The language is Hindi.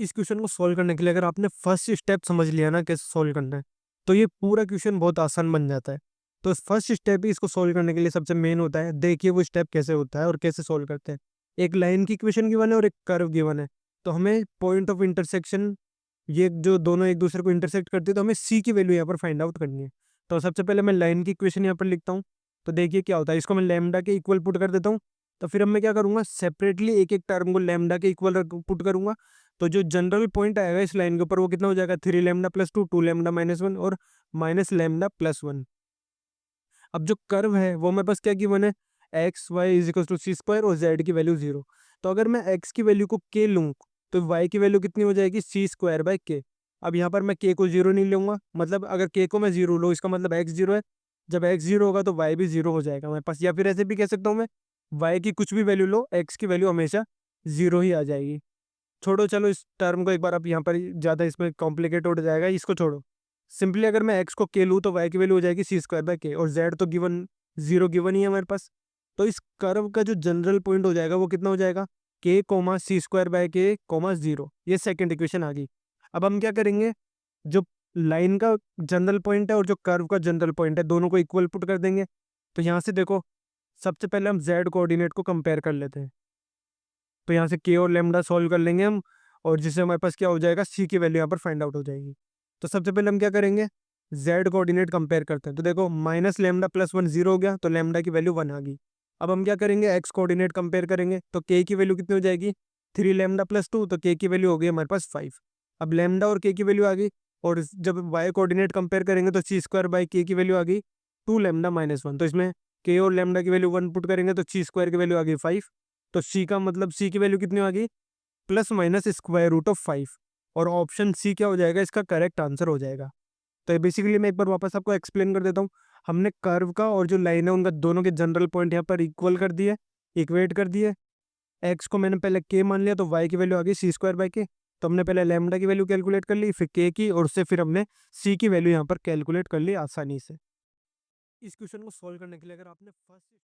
इस क्वेश्चन को सॉल्व करने के लिए अगर आपने फर्स्ट स्टेप समझ लिया ना कैसे सॉल्व करना है, तो ये पूरा क्वेश्चन बहुत आसान बन जाता है। तो फर्स्ट स्टेप ही इसको सॉल्व करने के लिए सबसे मेन होता है। देखिए वो स्टेप कैसे होता है और कैसे सॉल्व करते हैं। एक लाइन की इक्वेशन गिवन है और एक कर्व गिवन है, तो हमें पॉइंट ऑफ इंटरसेक्शन, ये जो दोनों एक दूसरे को इंटरसेक्ट करते हैं, तो हमें सी की वैल्यू यहाँ पर फाइंड आउट करनी है। तो सबसे पहले मैं लाइन की इक्वेशन यहाँ पर लिखता हूँ। तो देखिए क्या होता है, इसको मैं लैम्डा के इक्वल पुट कर देता हूँ। तो फिर अब मैं क्या करूंगा, सेपरेटली एक एक टर्म को लैम्डा के इक्वल पुट करूंगा। तो जो जनरल पॉइंट आएगा इस लाइन के ऊपर वो कितना हो जाएगा, 3 लैम्डा प्लस 2, 2 लैम्डा माइनस 1 और माइनस लैम्डा प्लस 1। अब जो कर्व है वो मेरे पास क्या गिवन है, X Y is equal to C square और जेड की वैल्यू 0। तो अगर मैं एक्स की वैल्यू को के लूँ तो वाई की वैल्यू कितनी हो जाएगी, सी स्क्वायर बाई के। अब यहाँ पर मैं के को 0 नहीं लूंगा, मतलब अगर के को मैं 0 लूँ इसका मतलब एक्स 0 है। जब एक्स 0 होगा तो वाई भी 0 हो जाएगा मेरे पास। या फिर ऐसे भी कह सकता हूँ मैं, वाई की कुछ भी वैल्यू लो, एक्स की वैल्यू हमेशा 0 ही आ जाएगी। छोड़ो, चलो इस टर्म को एक बार, आप यहाँ पर ज़्यादा इसमें कॉम्प्लिकेट हो जाएगा, इसको छोड़ो। सिंपली अगर मैं एक्स को के लूँ तो वाई की वैल्यू हो जाएगी सी स्क्वायर बाय के, और जेड तो गिवन 0 गिवन ही है हमारे पास। तो इस कर्व का जो जनरल पॉइंट हो जाएगा वो कितना हो जाएगा, के कोमा सी स्क्वायर बाय के कोमा 0। ये सेकेंड इक्वेशन आ गई। अब हम क्या करेंगे, जो लाइन का जनरल पॉइंट है और जो कर्व का जनरल पॉइंट है दोनों को इक्वल पुट कर देंगे। तो यहाँ से देखो, सबसे पहले हम जेड कोऑर्डिनेट को कंपेयर कर लेते हैं। तो यहाँ से के और लेमडा सॉल्व कर लेंगे हम, और जिससे हमारे पास क्या हो जाएगा, सी की वैल्यू यहाँ पर फाइंड आउट हो जाएगी। तो सबसे पहले हम क्या करेंगे, जेड कोऑर्डिनेट कंपेयर करते हैं। तो देखो माइनस लेमडा प्लस 1 0 हो गया, तो लेमडा की वैल्यू 1 आ गई। अब हम क्या करेंगे, एक्स कोऑर्डिनेट कंपेयर करेंगे। तो के की वैल्यू कितनी हो जाएगी, 3 लेमडा प्लस 2, तो के की वैल्यू हो गई हमारे पास 5। अब लेमडा और के की वैल्यू आ गई। और जब वाई कोऑर्डिनेट कंपेयर करेंगे तो सी स्क्वायर बाई के की वैल्यू आ गई 2 लेमडा माइनस 1। तो इसमें के और लेमडा की वैल्यू 1 पुट करेंगे तो सी स्क्वायर की वैल्यू आ गई 5। तो सी का मतलब सी की वैल्यू कितनी आ गई, plus minus square root of 5। और ऑप्शन सी क्या हो जाएगा, इसका करेक्ट आंसर हो जाएगा। तो बेसिकली मैं एक बार वापस आपको एक्सप्लेन कर देता हूँ। हमने कर्व का और जो लाइन है उनका दोनों के जनरल पॉइंट यहाँ पर इक्वल कर दिए, इक्वेट कर दिए। एक्स को मैंने पहले के मान लिया, तो वाई की वैल्यू आ गई सी स्क्वायर बाई के। तो हमने पहले लैम्डा की वैल्यू कैलकुलेट कर ली, फिर के की, और उससे फिर हमने सी की वैल्यू यहाँ पर कैलकुलेट कर ली आसानी से। इस क्वेश्चन को सॉल्व करने के लिए अगर आपने फर्स्ट